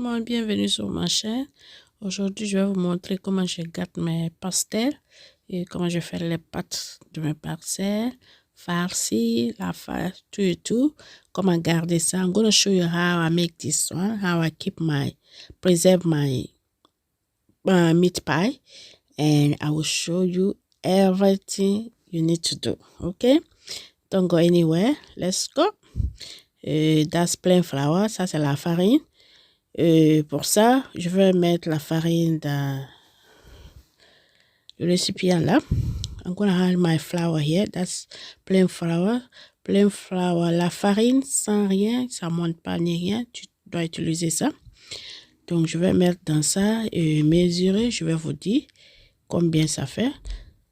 le monde, bienvenue sur ma chaîne. Aujourd'hui, je vais vous montrer comment je gâte mes pastels et comment je fais les pâtes de mes pastels, farci, la farce, tout et tout. Comment garder ça. I'm going to show you how I make this one, how I preserve my meat pie, and I will show you everything you need to do. Okay? Don't go anywhere. Let's go. That's plain flour, ça c'est la farine. Pour ça, je vais mettre la farine dans le récipient là. I'm gonna add my flour here. That's plain flour. Plain flour. La farine sans rien, ça monte pas ni rien. Tu dois utiliser ça. Donc je vais mettre dans ça et mesurer. Je vais vous dire combien ça fait.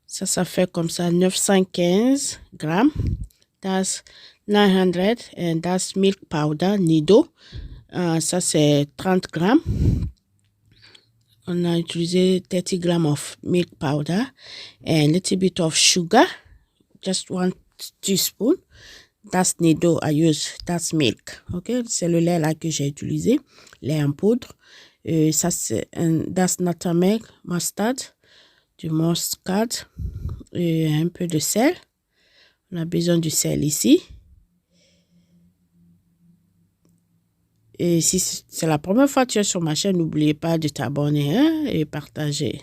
Ça fait comme ça 915 grammes. That's 900 and that's milk powder Nido. Ça c'est 30 grammes. On a utilisé 30 grammes of milk powder and a little bit of sugar, just 1 teaspoon. That's Nido I use, that's milk. Ok, c'est le lait là que j'ai utilisé, lait en poudre. Ça c'est that's nutmeg, mustard, du muscade, un peu de sel. On a besoin du sel ici. Et si c'est la première fois que tu es sur ma chaîne, n'oubliez pas de t'abonner et partager.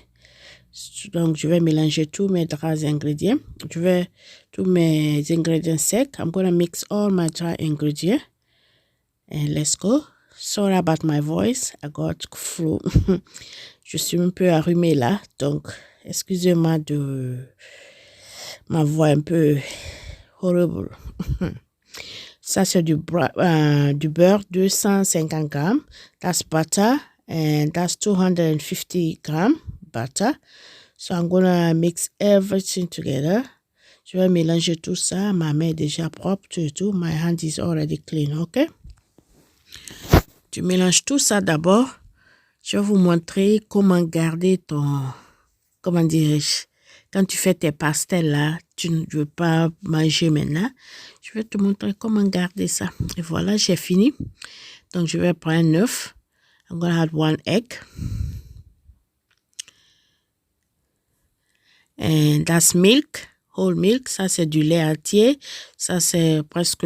Donc, je vais mélanger tous mes dry ingrédients. Tous mes ingrédients secs. I'm going to mix all my dry ingredients. And let's go. Sorry about my voice. I got flu. Je suis un peu arrumée là. Donc, excusez-moi de ma voix un peu horrible. Ça, c'est du beurre, 250 grammes. That's butter, and that's 250 grammes butter. So, I'm gonna mix everything together. Je vais mélanger tout ça. Ma main est déjà propre, tout et tout. My hand is already clean, ok? Tu mélanges tout ça d'abord. Je vais vous montrer comment garder ton... Comment dirais-je? Quand tu fais tes pastels là, tu ne veux pas manger maintenant. Je vais te montrer comment garder ça. Et voilà, j'ai fini. Donc, je vais prendre un œuf. I'm going to add 1 egg. And that's milk, whole milk. Ça, c'est du lait entier. Ça, c'est presque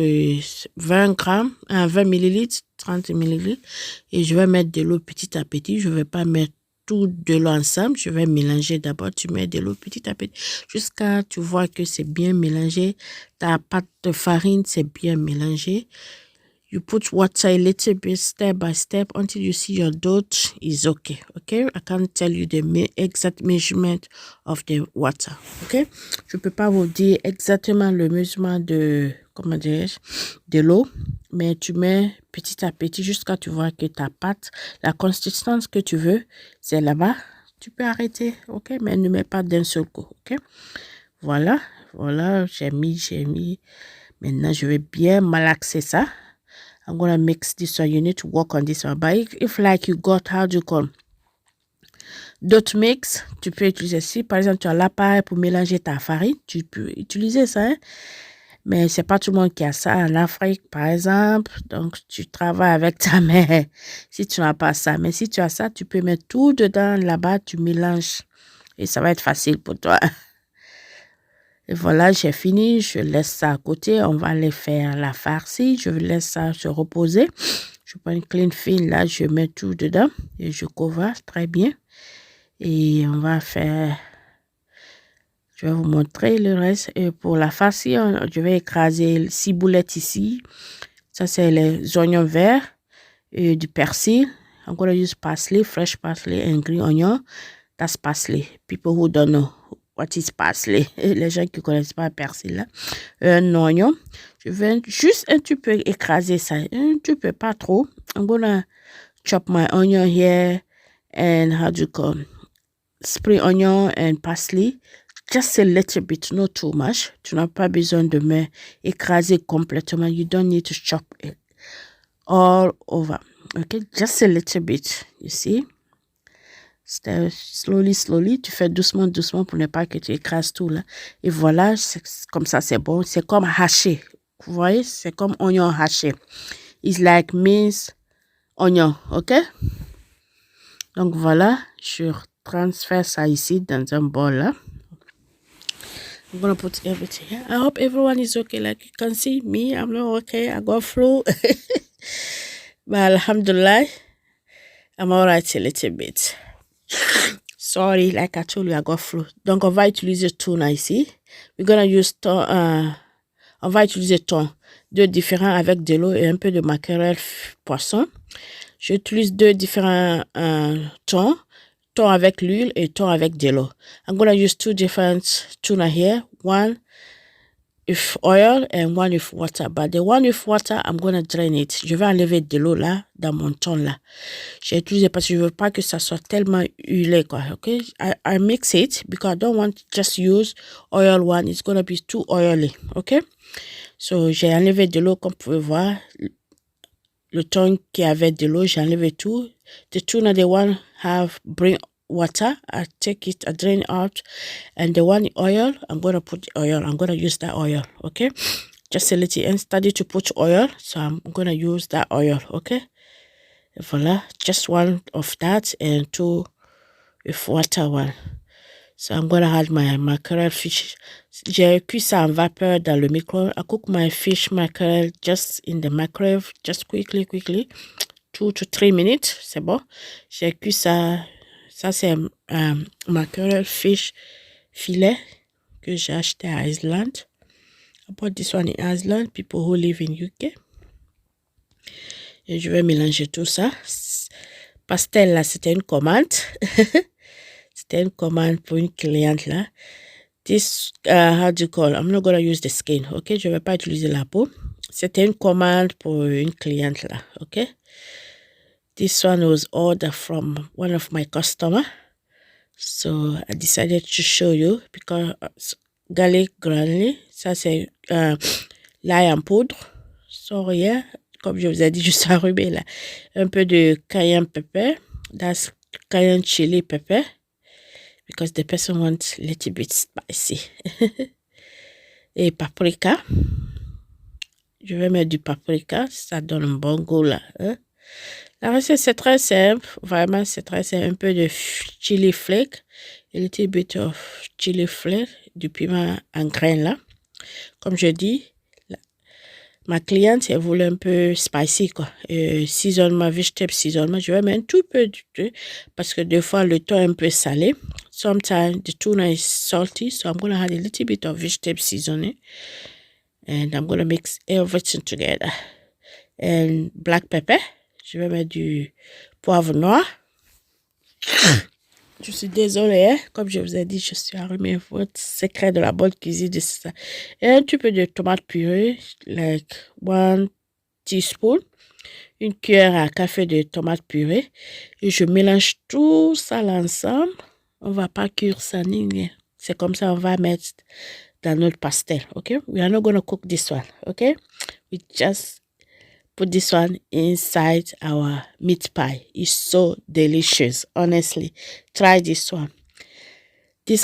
20 grammes, 20 millilitres, 30 millilitres. Et je vais mettre de l'eau petit à petit. Je ne vais pas mettre tout de l'eau ensemble. Je vais mélanger d'abord. Tu mets de l'eau petit à petit jusqu'à tu vois que c'est bien mélangé. Ta pâte de farine, c'est bien mélangé. You put water a little bit step by step until you see your dough is okay. Okay? I can't tell you the exact measurement of the water. Okay? Je peux pas vous dire exactement le mesurement de, comment dirais-je, de l'eau, mais tu mets petit à petit jusqu'à tu vois que ta pâte, la consistance que tu veux, c'est là-bas. Tu peux arrêter, ok? Mais ne mets pas d'un seul coup, ok? Voilà, j'ai mis. Maintenant, je vais bien malaxer ça. I'm going to mix this one. You need to work on this one. But if like you got, how do you call, d'autres mix, tu peux utiliser. Si par exemple tu as l'appareil pour mélanger ta farine, tu peux utiliser ça. Hein? Mais c'est pas tout le monde qui a ça en Afrique, par exemple. Donc, tu travailles avec ta main si tu n'as pas ça. Mais si tu as ça, tu peux mettre tout dedans là-bas, tu mélanges. Et ça va être facile pour toi. Et voilà, j'ai fini. Je laisse ça à côté. On va aller faire la farcie. Je laisse ça se reposer. Je prends une clean film là. Je mets tout dedans. Et je couvre très bien. Et on va faire... Je vais vous montrer le reste. Et pour la farcie, je vais écraser 6 boulettes ici. Ça, c'est les oignons verts et du persil. I'm going to use parsley, fresh parsley and green onion. That's parsley. People who don't know what is parsley. Les gens qui ne connaissent pas le persil là. Un oignon. Je vais juste un petit peu écraser ça. Un petit peu, pas trop. I'm going to chop my onion here and how do you call spring onion and parsley. Just a little bit, not too much. Tu n'as pas besoin de écraser complètement. You don't need to chop it all over. Okay, just a little bit, you see. Slowly. Tu fais doucement pour ne pas que tu écrases tout là. Et voilà, comme ça, c'est bon. C'est comme haché. Vous voyez, c'est comme oignon haché. It's like minced oignon, ok? Donc voilà, je transfère ça ici dans un bol là. I'm gonna put everything here. I hope everyone is okay. Like you can see me, I'm not okay. I got flu. But alhamdulillah, I'm alright a little bit. Sorry, like I told you, I got flu. Donc, on va utiliser tuna ici. We're gonna use on va utiliser thon. Deux différents avec de l'eau et un peu de maquerelle poisson. J'utilise deux différents thon. Thon avec l'huile et thon avec de l'eau. I'm gonna use two different tuna here. One with oil and one with water. But the one with water, I'm gonna drain it. Je vais enlever de l'eau là, dans mon thon là. J'ai utilisé parce que je veux pas que ça soit tellement huilé, quoi. Okay? I mix it because I don't want to just use oil one. It's gonna be too oily. Okay? So, j'ai enlevé de l'eau, comme vous pouvez voir. Le thon qui avait de l'eau, j'ai enlevé tout. The tuna, the one have bring water. I take it, I drain out. And the one oil, I'm going to put oil. I'm going to use that oil, okay? Just a little, and study to put oil. So I'm going to use that oil, okay? Voila, just one of that and two with water one. So I'm going to add my mackerel fish. J'ai cuit ça en vapeur dans le micro. I cook my fish mackerel just in the microwave, just quickly. 2 to 3 minutes, c'est bon. J'ai cuit ça. Ça, c'est mackerel fish filet que j'ai acheté à Iceland. I bought this one in Iceland, people who live in UK. Et je vais mélanger tout ça. Pastel, là, c'était une commande. C'était une commande pour une cliente, là. This, how do you call? I'm not going to use the skin, ok? Je ne vais pas utiliser la peau. C'était une commande pour une cliente, là, ok? This one was ordered from one of my customers. So, I decided to show you because garlic granule, ça c'est l'ail en poudre. So, yeah, comme je vous ai dit, je suis enrhumée, là. Un peu de cayenne pepper. That's cayenne chili pepper. Because the person wants a little bit spicy. Et paprika. Je vais mettre du paprika. Ça donne un bon goût là. Hein? La recette, c'est très simple. Vraiment, c'est très simple. Un peu de chili flake. A little bit of chili flake. Du piment en graines là. Comme je dis, ma cliente, elle voulait un peu spicy, quoi. Seasonnement, vegetable seasonnement. Je vais mettre un tout peu du thé. Parce que des fois, le thon est un peu salé. Sometimes the tuna is salty, so I'm going to add a little bit of vegetable seasoning. And I'm going to mix everything together. And black pepper. Je vais mettre du poivre noir. Je suis désolée, hein? Comme je vous ai dit, je suis enrhumée. Votre secret de la bonne cuisine, c'est ça. Et un petit peu de tomate purée, like 1 teaspoon. Une cuillère à café de tomate purée. Et je mélange tout ça ensemble. On va pas cuire ça ni rien. C'est comme ça, on va mettre dans notre pastel, okay? We are not going to cook this one, okay? We just put this one inside our meat pie. It's so delicious, honestly. Try this one.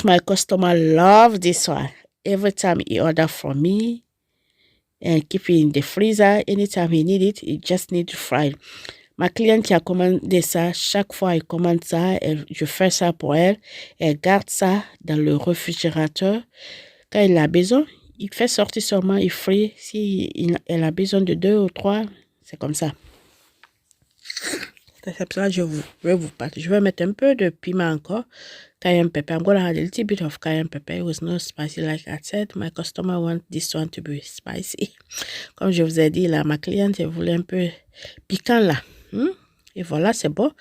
My customer love this one. Every time he order from me and keep it in the freezer. Anytime he need it, he just need to fry it. Ma cliente qui a commandé ça, chaque fois elle commande ça, je fais ça pour elle. Elle garde ça dans le réfrigérateur. Quand elle a besoin, il fait sortir seulement, il frit. Si elle a besoin de 2 ou 3, c'est comme ça. C'est pour ça que je vais vous partager. Je vais mettre un peu de piment encore. Cayenne pepper. I'm going to add a little bit of cayenne pepper. It was not spicy like I said. My customer wants this one to be spicy. Comme je vous ai dit, là, ma cliente, elle voulait un peu piquant là. Et voilà, c'est bon.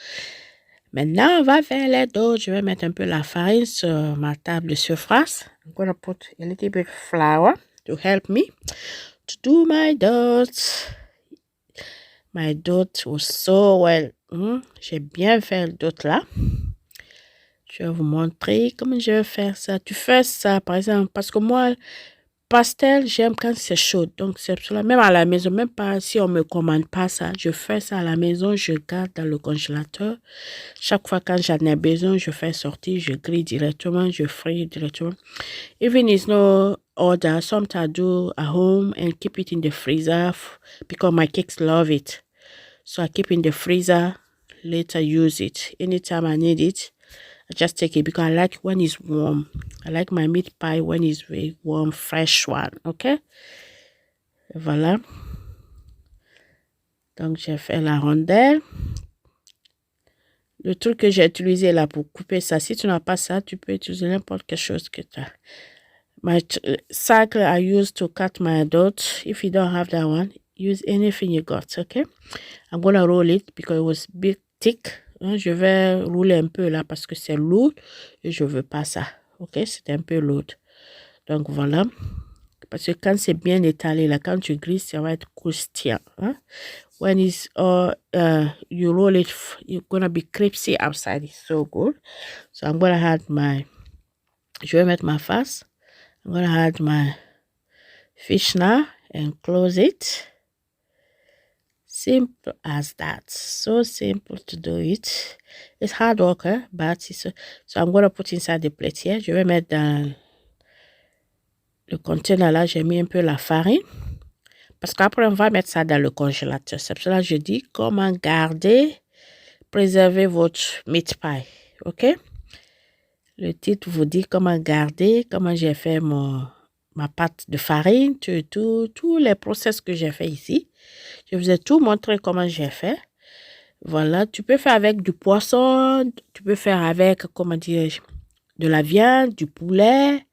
Maintenant, on va faire les dots. Je vais mettre un peu la farine sur ma table de surface. I'm going to put a little bit of flour to help me to do my dots. My dot was so well. J'ai bien fait le dot là. Je vais vous montrer comment je vais faire ça. Tu fais ça, par exemple, parce que moi, pastel, j'aime quand c'est chaud. Donc, c'est cela. Même à la maison, même pas si on me commande pas ça, je fais ça à la maison, je garde dans le congélateur. Chaque fois quand j'en ai besoin, je fais sortir, je grille directement, je fris directement. Even it's no order, sometimes I do at home and keep it in the freezer because my kids love it. So I keep in the freezer, later use it. Anytime I need it, I just take it because I like when it's warm. I like my meat pie when it's very warm, fresh one, ok? Voilà. Donc, j'ai fait la rondelle. Le truc que j'ai utilisé là pour couper ça, si tu n'as pas ça, tu peux utiliser n'importe quelle chose que tu as. My cycle I use to cut my adult. If you don't have that one, use anything you got, okay? I'm gonna roll it because it was big thick. Je vais rouler un peu là parce que c'est lourd et je veux pas ça, ok? C'est un peu lourd. Donc voilà. Parce que quand c'est bien étalé là, quand tu grilles, ça va être croustillant. Hein? When it's you roll it, you're gonna be crispy outside. It's so good. So I'm gonna add je vais mettre ma face. I'm gonna add my fish now and close it. Simple as that. So simple to do it. It's hard work, but it's, so I'm gonna put inside the plate here. Je vais mettre dans le conteneur là, j'ai mis un peu la farine. Parce qu'après, on va mettre ça dans le congélateur. C'est pour cela que je dis comment garder, préserver votre meat pie. OK? Le titre vous dit comment garder, comment j'ai fait ma pâte de farine, tous les process que j'ai fait ici. Je vous ai tout montré comment j'ai fait. Voilà, tu peux faire avec du poisson, tu peux faire avec, comment dire, de la viande, du poulet,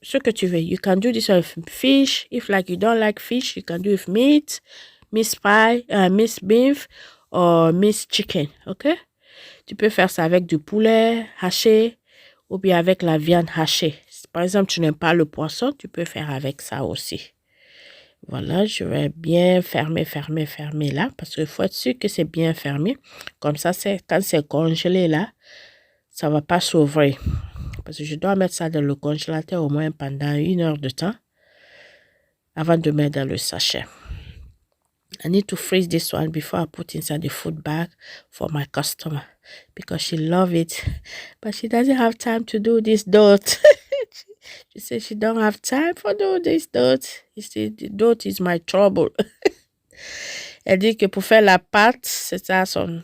ce que tu veux. You can do this with fish. If like you don't like fish, you can do with meat, minced pie, minced beef, or minced chicken, ok? Tu peux faire ça avec du poulet haché ou bien avec la viande hachée. Par exemple, tu n'aimes pas le poisson, tu peux faire avec ça aussi. Voilà, je vais bien fermer là, parce qu'il faut être sûr que c'est bien fermé. Comme ça, quand c'est congelé là, ça ne va pas s'ouvrir. Parce que je dois mettre ça dans le congélateur au moins pendant 1 heure de temps avant de mettre dans le sachet. I need to freeze this one before I put inside the food bag for my customer because she loves it, but she doesn't have time to do this dough. She says she don't have time for do this dough. You see, the dough is my trouble. Elle dit que pour faire la pâte, c'est ça son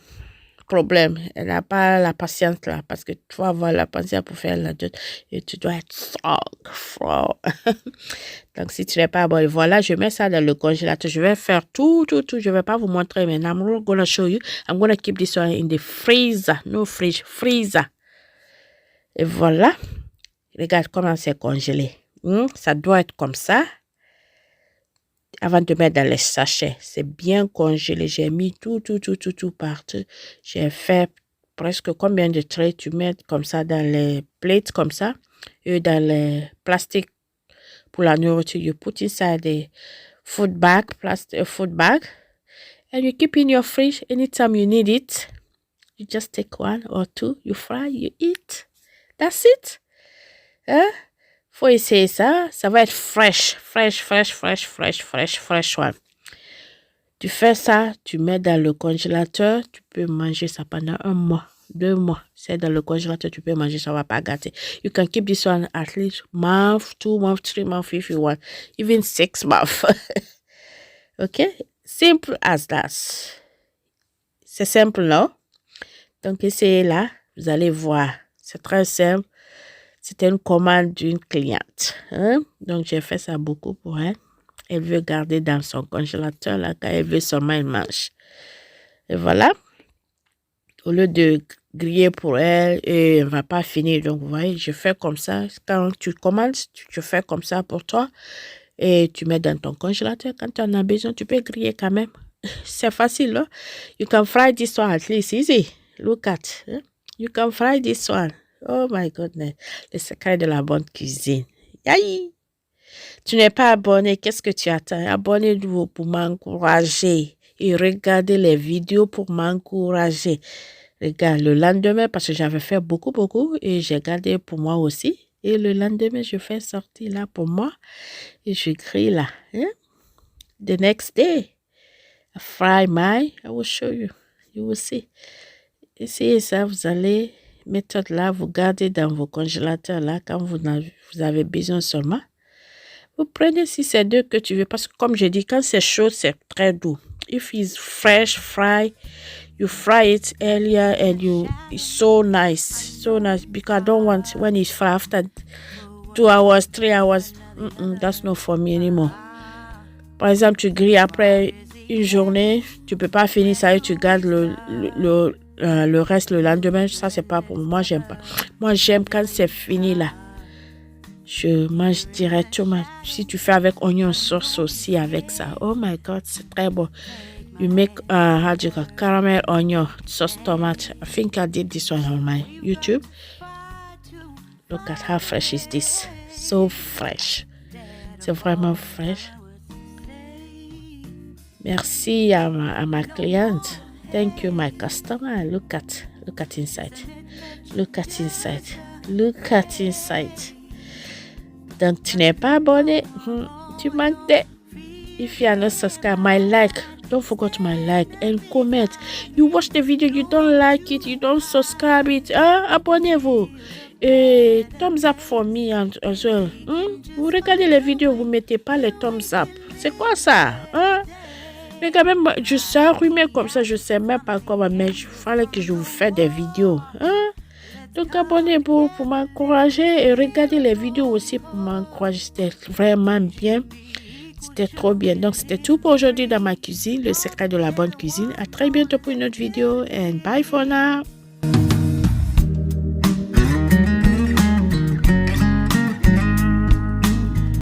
problème. Elle n'a pas la patience là parce que tu vas avoir la patience pour faire la dough et tu dois être froid. Donc, si tu n'es pas bon, voilà, je mets ça dans le congélateur. Je vais faire tout. Je ne vais pas vous montrer maintenant. I'm not going to show you. I'm going to keep this one in the freezer. No fridge, freezer. Et voilà. Regarde comment c'est congelé. Ça doit être comme ça. Avant de mettre dans les sachets. C'est bien congelé. J'ai mis tout partout. J'ai fait presque combien de traits tu mets comme ça dans les plates comme ça. Et dans les plastiques pour la nourriture. You put inside the food bag, plastic food bag. And you keep in your fridge. Anytime you need it. You just take 1 or 2. You fry, you eat. That's it. Hein? Faut essayer ça. Ça va être fresh one. Tu fais ça, tu mets dans le congélateur, tu peux manger ça pendant 1 mois, 2 mois. C'est dans le congélateur, tu peux manger, ça va pas gâter. You can keep this one at least month, 2 months, 3 months if you want, even 6 months. OK? Simple as that. C'est simple, non? Donc, essayez là, vous allez voir. C'est très simple. C'était une commande d'une cliente. Hein? Donc, j'ai fait ça beaucoup pour elle. Elle veut garder dans son congélateur, là, quand elle veut seulement, elle mange. Et voilà. Au lieu de griller pour elle, et elle ne va pas finir. Donc, vous voyez, je fais comme ça. Quand tu commandes, tu fais comme ça pour toi. Et tu mets dans ton congélateur. Quand tu en as besoin, tu peux griller quand même. C'est facile, hein? You can fry this one at least. Easy. Look at. Hein? You can fry this one. Oh my goodness. Le secret de la bonne cuisine. Aïe! Tu n'es pas abonné, qu'est-ce que tu attends? Abonnez-vous pour m'encourager et regardez les vidéos pour m'encourager. Regarde, le lendemain, parce que j'avais fait beaucoup et j'ai gardé pour moi aussi. Et le lendemain, je fais sortir là pour moi et je grille là. Hein? The next day, I fry mine. I will show you. You will see. Essayez ça, vous allez... Méthode là, vous gardez dans vos congélateurs là quand vous avez besoin seulement. Vous prenez si c'est deux que tu veux. Parce que comme je dis, quand c'est chaud, c'est très doux. If it's fresh, you fry it earlier and it's so nice. So nice. Because I don't want when it's fried after 2 hours, 3 hours. That's not for me anymore. Par exemple, tu grilles après une journée, tu peux pas finir ça et tu gardes le reste le lendemain. Ça, c'est pas pour moi. Moi, j'aime pas. Moi, j'aime quand c'est fini là. Je mange directement. Si tu fais avec oignon sauce aussi avec ça. Oh my God, c'est très bon. You make how do you call caramel onion sauce tomato. I think I did this one on my YouTube. Look at how fresh is this. So fresh. C'est vraiment fresh. Merci à ma cliente. Thank you, my customer. Look at inside. Look at inside. Look at inside. Donc, tu n'es pas abonné. Tu manques de... If you are not subscribed, my like. Don't forget my like and comment. You watch the video, you don't like it, you don't subscribe it. Abonnez-vous. Et thumbs up for me as well. Vous regardez les vidéos, vous mettez pas les thumbs up. C'est quoi ça? Mais quand même, je suis arrumée comme ça, je sais même pas comment, mais il fallait que je vous fasse des vidéos. Donc abonnez-vous pour m'encourager et regardez les vidéos aussi pour m'encourager. C'était vraiment bien. C'était trop bien. Donc c'était tout pour aujourd'hui dans ma cuisine, le secret de la bonne cuisine. À très bientôt pour une autre vidéo and bye for now.